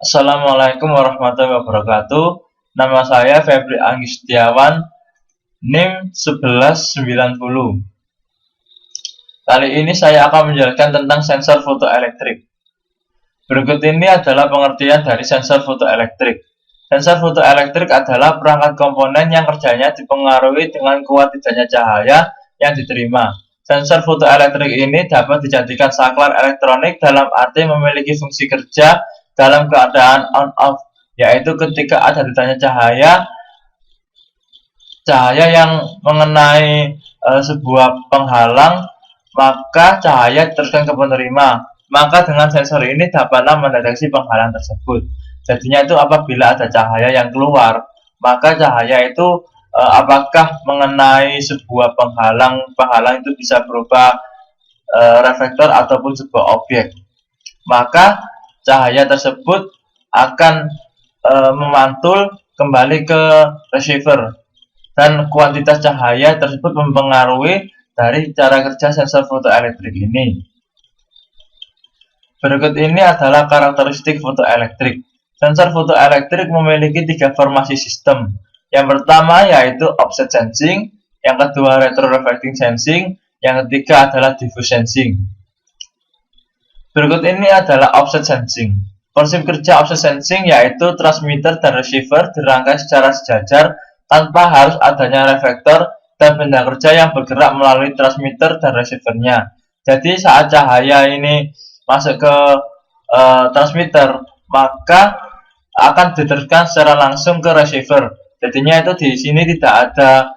Assalamualaikum warahmatullahi wabarakatuh. Nama saya Febri Anggi Setiawan, NIM 1190. Kali ini saya akan menjelaskan tentang sensor fotoelektrik. Berikut ini adalah pengertian dari sensor fotoelektrik. Sensor fotoelektrik adalah perangkat komponen yang kerjanya dipengaruhi dengan kuat tidaknya cahaya yang diterima. Sensor fotoelektrik ini dapat dijadikan saklar elektronik dalam arti memiliki fungsi kerja dalam keadaan on-off, yaitu ketika ada tidaknya cahaya yang mengenai sebuah penghalang, maka cahaya diteruskan ke penerima. Maka dengan sensor ini dapatlah mendeteksi penghalang tersebut. Jadinya itu apabila ada cahaya yang keluar, maka cahaya itu apakah mengenai sebuah penghalang itu bisa berupa reflektor ataupun sebuah objek. Maka cahaya tersebut akan memantul kembali ke receiver, dan kuantitas cahaya tersebut mempengaruhi dari cara kerja sensor fotoelektrik ini. Berikut ini adalah karakteristik fotoelektrik. Sensor fotoelektrik memiliki 3 formasi sistem. Yang pertama yaitu offset sensing, yang kedua retroreflecting sensing, yang ketiga adalah diffuse sensing. Berikut ini adalah offset sensing. Konsep kerja offset sensing yaitu transmitter dan receiver dirangkai secara sejajar tanpa harus adanya reflektor dan benda kerja yang bergerak melalui transmitter dan receivernya. Jadi saat cahaya ini masuk ke transmitter, maka akan diteruskan secara langsung ke receiver. Jadinya itu di sini tidak ada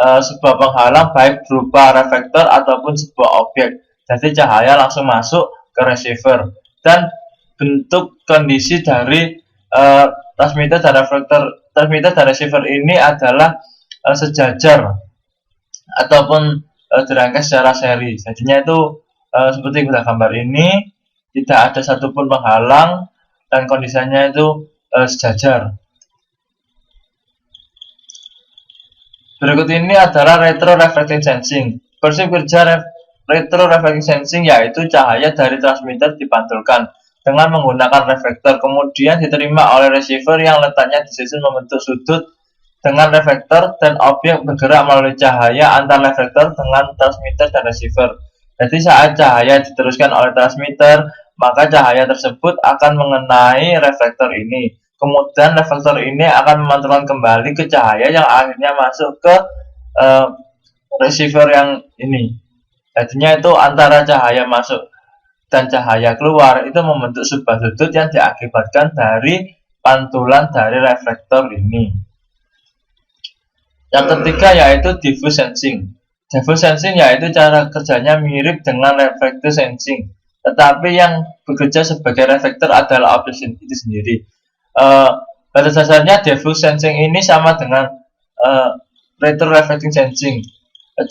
sebuah penghalang baik berupa reflektor ataupun sebuah objek. Jadi cahaya langsung masuk ke receiver, dan bentuk kondisi dari transmitter dan receiver ini adalah sejajar ataupun dirangkai secara seri. Jadinya itu seperti pada gambar ini, tidak ada satupun penghalang dan kondisinya itu sejajar. Berikut ini adalah retroreflecting sensing. Prinsip kerja retroreflecting sensing yaitu cahaya dari transmitter dipantulkan dengan menggunakan reflektor, kemudian diterima oleh receiver yang letaknya disusun membentuk sudut dengan reflektor, dan objek bergerak melalui cahaya antar reflektor dengan transmitter dan receiver. Jadi saat cahaya diteruskan oleh transmitter, maka cahaya tersebut akan mengenai reflektor ini. Kemudian reflektor ini akan memantulkan kembali ke cahaya yang akhirnya masuk ke receiver yang ini. Jadinya itu antara cahaya masuk dan cahaya keluar itu membentuk sebuah sudut yang diakibatkan dari pantulan dari reflektor ini. Yang ketiga yaitu diffuse sensing. Diffuse sensing yaitu cara kerjanya mirip dengan reflective sensing, tetapi yang bekerja sebagai reflektor adalah objek itu sendiri. Pada dasarnya diffuse sensing ini sama dengan retroreflecting sensing.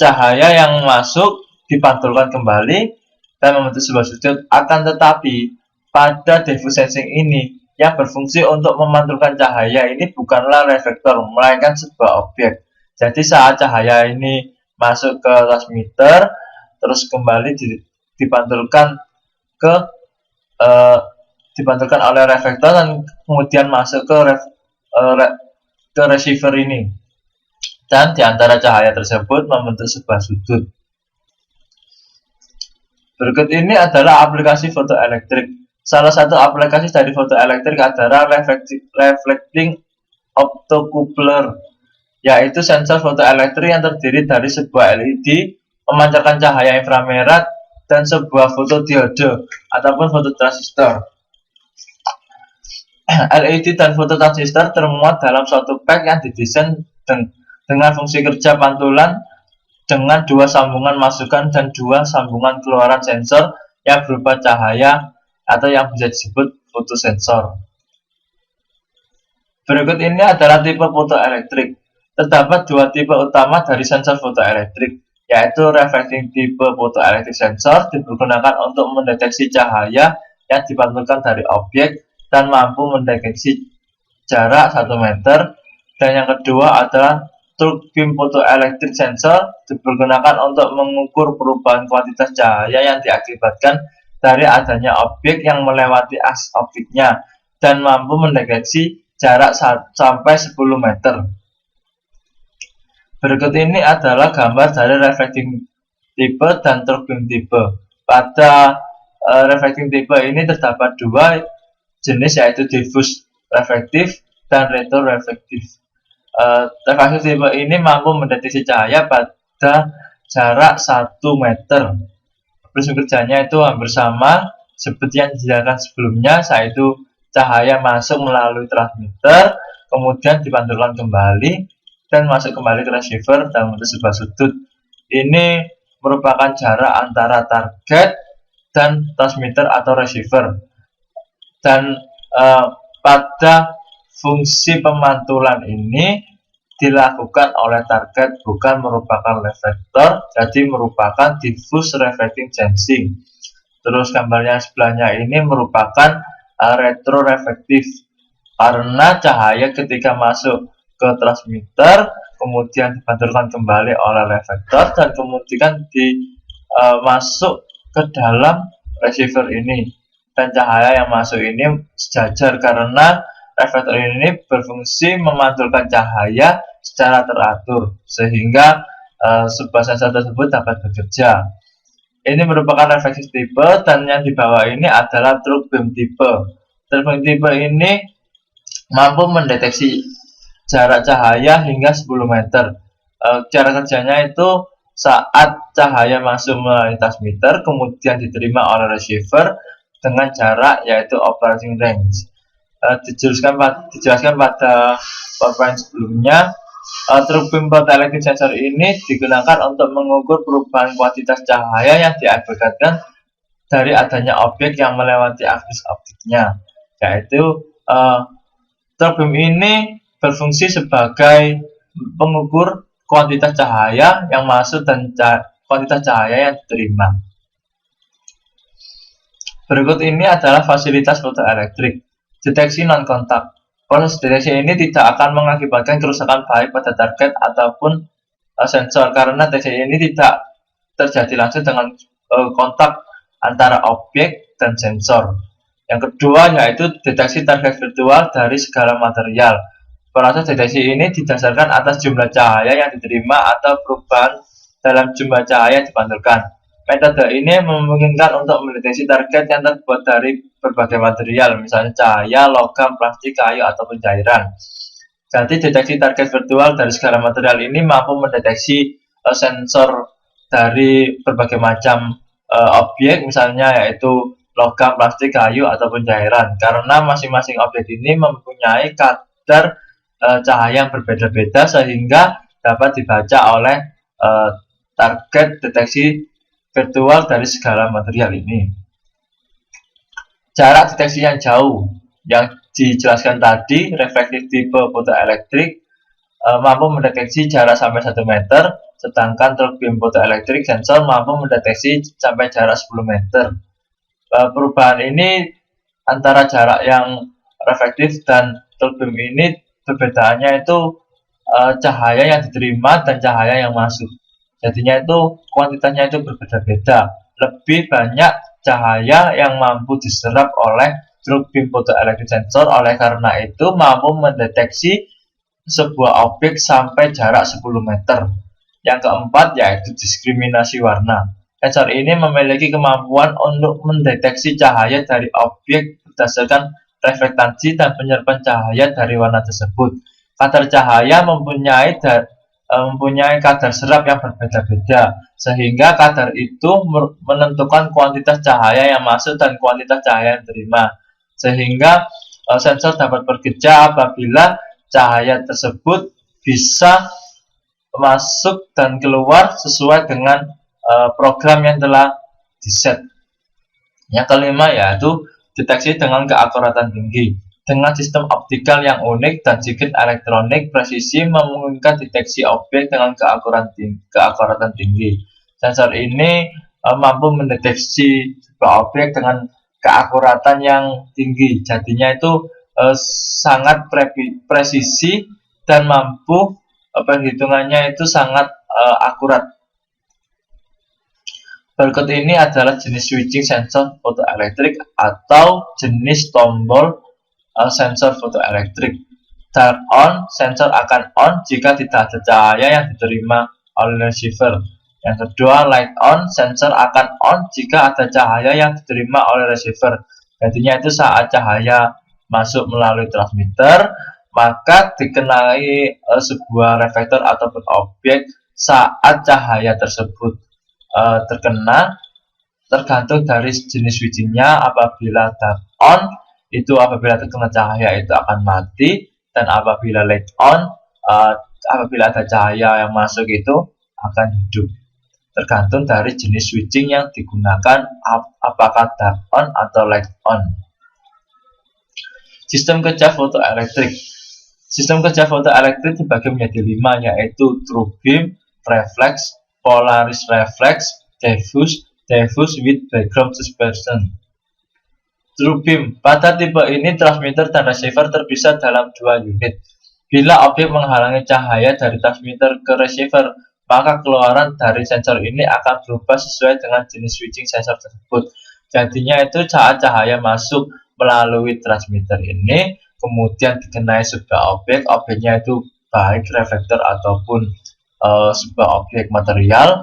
Cahaya yang masuk dipantulkan kembali dan membentuk sebuah sudut. Akan tetapi pada diffuse sensing ini yang berfungsi untuk memantulkan cahaya ini bukanlah reflektor, melainkan sebuah objek. Jadi saat cahaya ini masuk ke transmitter, terus kembali dipantulkan oleh reflektor dan kemudian masuk ke receiver ini, dan di antara cahaya tersebut membentuk sebuah sudut. Berikut ini adalah aplikasi fotoelektrik. Salah satu aplikasi dari fotoelektrik adalah reflecting optocoupler, yaitu sensor fotoelektrik yang terdiri dari sebuah LED memancarkan cahaya inframerah dan sebuah fotodiode ataupun fototransistor. LED dan fototransistor termuat dalam suatu pack yang didesain dengan fungsi kerja pantulan dengan 2 sambungan masukan dan 2 sambungan keluaran sensor yang berupa cahaya atau yang bisa disebut fotosensor. Berikut ini adalah tipe fotoelektrik. Terdapat 2 tipe utama dari sensor fotoelektrik, yaitu reflecting type fotoelektrik sensor digunakan untuk mendeteksi cahaya yang dipantulkan dari objek dan mampu mendeteksi jarak 1 meter, dan yang kedua adalah True beam photoelectric sensor digunakan untuk mengukur perubahan kuantitas cahaya yang diakibatkan dari adanya objek yang melewati aks optiknya. dan mampu mendeteksi jarak sampai 10 meter. Berikut ini adalah gambar dari reflecting type dan true beam type. Pada reflecting type ini terdapat dua jenis, yaitu diffuse reflektif dan retroreflektif. Reflecting type ini mampu mendeteksi cahaya pada jarak 1 meter. Prinsip kerjanya itu hampir sama seperti yang dijelaskan sebelumnya, yaitu cahaya masuk melalui transmitter, kemudian dipantulkan kembali dan masuk kembali ke receiver dalam bentuk sebuah sudut. Ini merupakan jarak antara target dan transmitter atau receiver. Dan pada fungsi pemantulan ini dilakukan oleh target, bukan merupakan reflektor, jadi merupakan diffuse reflecting sensing. Terus gambarnya sebelahnya ini merupakan retroreflektif, karena cahaya ketika masuk ke transmitter kemudian dipantulkan kembali oleh reflektor dan kemudian masuk ke dalam receiver ini, dan cahaya yang masuk ini sejajar karena reflektor ini berfungsi memantulkan cahaya secara teratur sehingga sebuah sensor tersebut dapat bekerja. Ini merupakan reflective type, dan yang di bawah ini adalah true beam type. True beam type ini mampu mendeteksi jarak cahaya hingga 10 meter. Cara kerjanya itu saat cahaya masuk melalui transmitter kemudian diterima oleh receiver dengan jarak yaitu operating range. Dijelaskan pada PowerPoint sebelumnya, true beam photoelectric sensor ini digunakan untuk mengukur perubahan kuantitas cahaya yang diakibatkan dari adanya objek yang melewati aksis optiknya, yaitu true beam ini berfungsi sebagai pengukur kuantitas cahaya yang masuk dan kuantitas cahaya yang diterima. Berikut ini adalah fasilitas fotoelektrik. Deteksi non-kontak. Proses deteksi ini tidak akan mengakibatkan kerusakan baik pada target ataupun sensor, karena deteksi ini tidak terjadi langsung dengan kontak antara objek dan sensor. Yang kedua yaitu deteksi target virtual dari segala material. Proses deteksi ini didasarkan atas jumlah cahaya yang diterima atau perubahan dalam jumlah cahaya yang dipantulkan. Metode ini memungkinkan untuk mendeteksi target yang terbuat dari berbagai material, misalnya cahaya, logam, plastik, kayu, ataupun cairan. Jadi deteksi target virtual dari segala material ini mampu mendeteksi sensor dari berbagai macam objek, misalnya yaitu logam, plastik, kayu, ataupun cairan, karena masing-masing objek ini mempunyai kadar cahaya yang berbeda-beda sehingga dapat dibaca oleh target deteksi virtual dari segala material ini. Jarak deteksi yang jauh yang dijelaskan tadi, reflective type photoelektrik mampu mendeteksi jarak sampai 1 meter, sedangkan true beam photoelektrik sensor mampu mendeteksi sampai jarak 10 meter. Perubahan ini antara jarak yang reflektif dan true beam ini perbedaannya itu cahaya yang diterima dan cahaya yang masuk. Jadinya itu kuantitasnya itu berbeda-beda. Lebih banyak cahaya yang mampu diserap oleh true beam photoelectric sensor, oleh karena itu mampu mendeteksi sebuah objek sampai jarak 10 meter. Yang keempat yaitu diskriminasi warna. Sensor ini memiliki kemampuan untuk mendeteksi cahaya dari objek berdasarkan reflektansi dan penyerapan cahaya dari warna tersebut. Kadar cahaya mempunyai kadar serap yang berbeda-beda, sehingga kadar itu menentukan kuantitas cahaya yang masuk dan kuantitas cahaya yang diterima, sehingga sensor dapat bekerja apabila cahaya tersebut bisa masuk dan keluar sesuai dengan program yang telah diset. Yang kelima yaitu deteksi dengan keakuratan tinggi. Dengan sistem optikal yang unik dan sirkuit elektronik presisi memungkinkan deteksi objek dengan keakuratan tinggi. Sensor ini mampu mendeteksi sebuah objek dengan keakuratan yang tinggi. Jadinya itu sangat presisi dan mampu perhitungannya itu sangat akurat. Berikut ini adalah jenis switching sensor fotoelektrik atau jenis tombol sensor fotoelektrik. Turn on, sensor akan on jika tidak ada cahaya yang diterima oleh receiver. Yang kedua, light on, sensor akan on jika ada cahaya yang diterima oleh receiver. Jadinya itu saat cahaya masuk melalui transmitter, maka dikenai sebuah reflektor ataupun objek saat cahaya tersebut terkena, tergantung dari jenis switchingnya. Apabila dark on, itu apabila terkena cahaya itu akan mati, dan apabila light on, apabila ada cahaya yang masuk itu akan hidup. Tergantung dari jenis switching yang digunakan, apakah dark on atau light on. Sistem kerja fotoelektrik. Sistem kerja fotoelektrik dibagi menjadi 5, yaitu true beam, reflex, polaris reflex, diffuse with background suspension. True beam. Pada tipe ini transmitter dan receiver terpisah dalam 2 unit. Bila objek menghalangi cahaya dari transmitter ke receiver, maka keluaran dari sensor ini akan berubah sesuai dengan jenis switching sensor tersebut. Jadinya itu saat cahaya masuk melalui transmitter ini, kemudian dikenai sebuah objeknya itu baik reflektor ataupun sebuah objek material,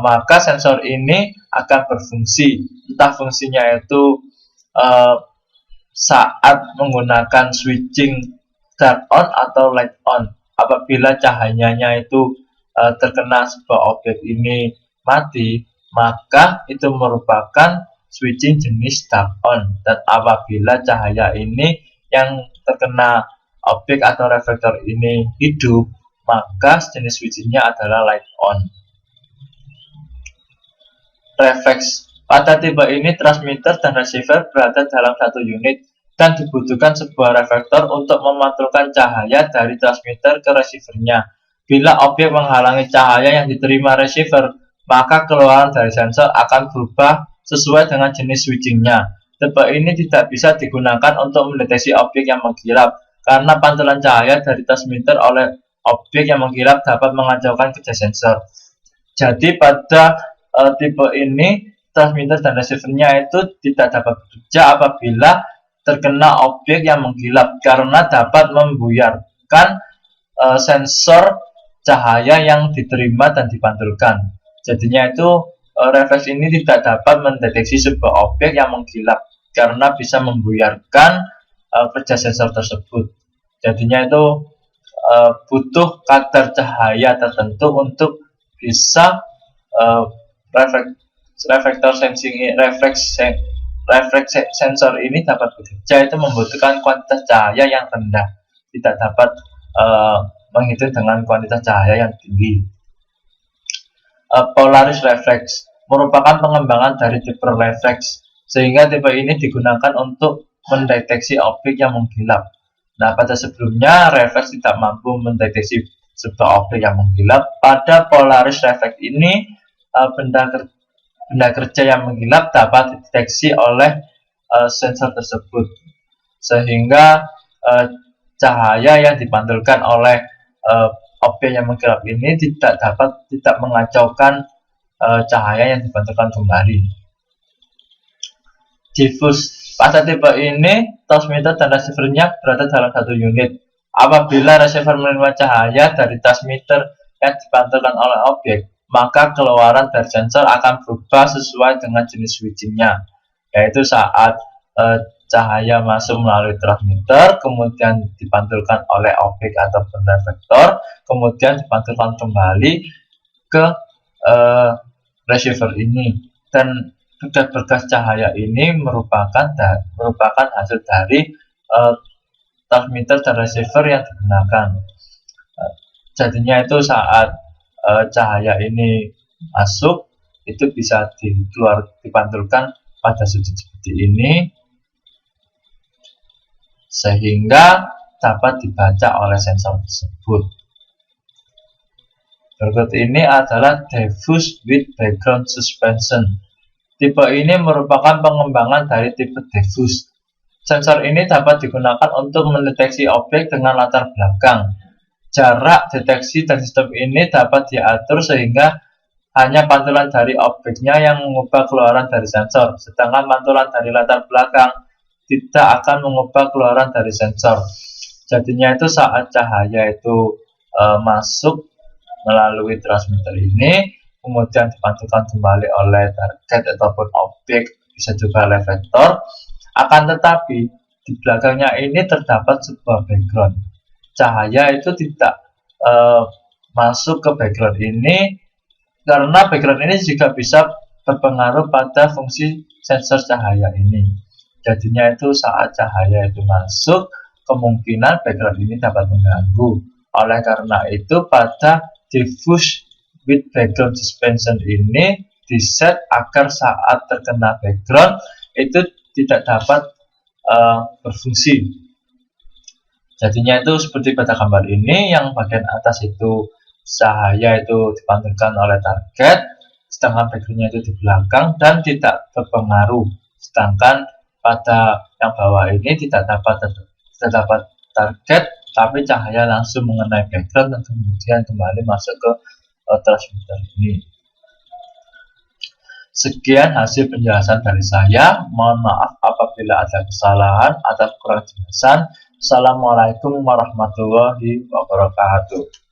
maka sensor ini akan berfungsi. Entah fungsinya itu saat menggunakan switching dark on atau light on. Apabila cahayanya itu terkena sebuah objek ini mati, maka itu merupakan switching jenis dark on. Dan apabila cahaya ini yang terkena objek atau reflektor ini hidup, maka jenis switchingnya adalah light on. Reflex. Pada tipe ini transmitter dan receiver berada dalam satu unit dan dibutuhkan sebuah reflektor untuk memantulkan cahaya dari transmitter ke receivernya. Bila objek menghalangi cahaya yang diterima receiver, maka keluaran dari sensor akan berubah sesuai dengan jenis switchingnya. Tipe ini tidak bisa digunakan untuk mendeteksi objek yang mengkilap, karena pantulan cahaya dari transmitter oleh objek yang mengkilap dapat mengacaukan kerja sensor. Jadi pada tipe ini, transmitter dan receivernya itu tidak dapat bekerja apabila terkena objek yang mengkilap, karena dapat membuyarkan sensor cahaya yang diterima dan dipantulkan. Jadinya itu refleks ini tidak dapat mendeteksi sebuah objek yang mengkilap karena bisa membuyarkan kerja sensor tersebut. Jadinya itu butuh kadar cahaya tertentu untuk bisa reflektor refleks sensor ini dapat bekerja. Itu membutuhkan kuantitas cahaya yang rendah, tidak dapat menghitung dengan kuantitas cahaya yang tinggi. Polaris reflex merupakan pengembangan dari tipe reflex, sehingga tipe ini digunakan untuk mendeteksi objek yang mengkilap. Nah, pada sebelumnya reflex tidak mampu mendeteksi sebuah objek yang mengkilap. Pada polaris reflex ini benda kerja yang mengkilap dapat dideteksi oleh sensor tersebut, sehingga cahaya yang dipantulkan oleh objek yang mengkilap ini tidak mengacaukan cahaya yang dipantulkan kembali. Diffuse. Pada tipe ini, transmitter dan receivernya berada dalam satu unit. Apabila receiver menerima cahaya dari transmitter yang dipantulkan oleh objek, maka keluaran dari sensor akan berubah sesuai dengan jenis switchingnya, yaitu saat cahaya masuk melalui transmitter, kemudian dipantulkan oleh objek atau reflektor, kemudian dipantulkan kembali ke receiver ini, dan berkas cahaya ini merupakan hasil dari transmitter dan receiver yang digunakan. Jadinya itu saat cahaya ini masuk, itu bisa dipantulkan pada sudut seperti ini, sehingga dapat dibaca oleh sensor tersebut. Berikut ini adalah diffuse with background suspension. Tipe ini merupakan pengembangan dari tipe diffuse. Sensor ini dapat digunakan untuk mendeteksi objek dengan latar belakang. Jarak deteksi dan sistem ini dapat diatur sehingga hanya pantulan dari objeknya yang mengubah keluaran dari sensor, sedangkan pantulan dari latar belakang tidak akan mengubah keluaran dari sensor. Jadinya itu saat cahaya itu masuk melalui transmitter ini, kemudian dipantulkan kembali oleh target ataupun objek, bisa juga oleh vektor. Akan tetapi di belakangnya ini terdapat sebuah background. Cahaya itu tidak masuk ke background ini karena background ini juga bisa berpengaruh pada fungsi sensor cahaya ini. Jadinya itu saat cahaya itu masuk, kemungkinan background ini dapat mengganggu. Oleh karena itu pada diffuse with background suspension ini diset agar saat terkena background itu tidak dapat berfungsi. Jadinya itu seperti pada gambar ini, yang bagian atas itu cahaya itu dipantulkan oleh target, sedangkan backgroundnya itu di belakang dan tidak berpengaruh. Sedangkan pada yang bawah ini tidak dapat target, tapi cahaya langsung mengenai background dan kemudian kembali masuk ke transmitter ini. Sekian hasil penjelasan dari saya. Mohon maaf apabila ada kesalahan atau kurang jelasan. Assalamualaikum warahmatullahi wabarakatuh.